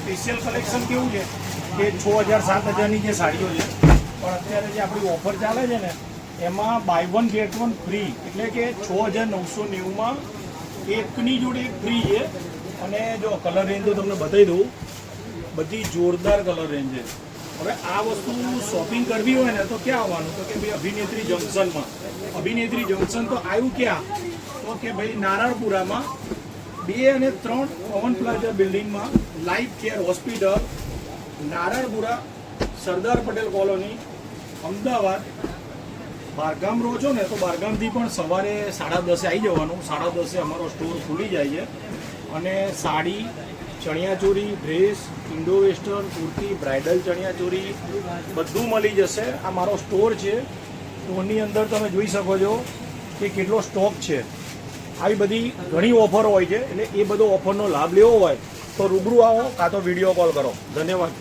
Special collection કેવું છે કે 6,000-7,000ની જે સાડીઓ છે, પણ અત્યારે જે આપણી ઓફર ચાલે છે ને એમાં buy one get one free, એટલે કે 6,990માં એકની જોડે એક ફ્રી છે. અને જો કલર રેન્જ તો તમને બતાવી દઉં, બધી જોરદાર કલર રેન્જ છે. હવે આ વસ્તુ શોપિંગ કરવી હોય ને તો ક્યાં આવવાનું, તો કે ભાઈ અભિનેત્રી જંકશનમાં. અભિનેત્રી જંકશન તો આવ્યું ક્યાં, તો કે ભાઈ નારાયણપુરામાં 2 અને 3 પવન પ્લાઝા બિલ્ડિંગમાં life care hospital, Naranpura, Sardar Patel colony, Ahmedabad. બારગામ રહો છો ને તો બારગામથી પણ સવારે 10:30 આવી જવાનું. 10:30 અમારો સ્ટોર ખુલી જાય છે. અને sari, chaniya choli, dress, indo western, kurti, bridal chaniya choli બધું મળી જશે. આ મારો સ્ટોર છે. સ્ટોરની અંદર તમે જોઈ શકો છો કે કેટલો સ્ટોક છે. આવી બધી ઘણી ઓફર હોય છે, એટલે એ બધો ઓફરનો લાભ લેવો હોય તો રૂબરૂ આવો કાં તો વિડીયો કોલ કરો. ધન્યવાદ.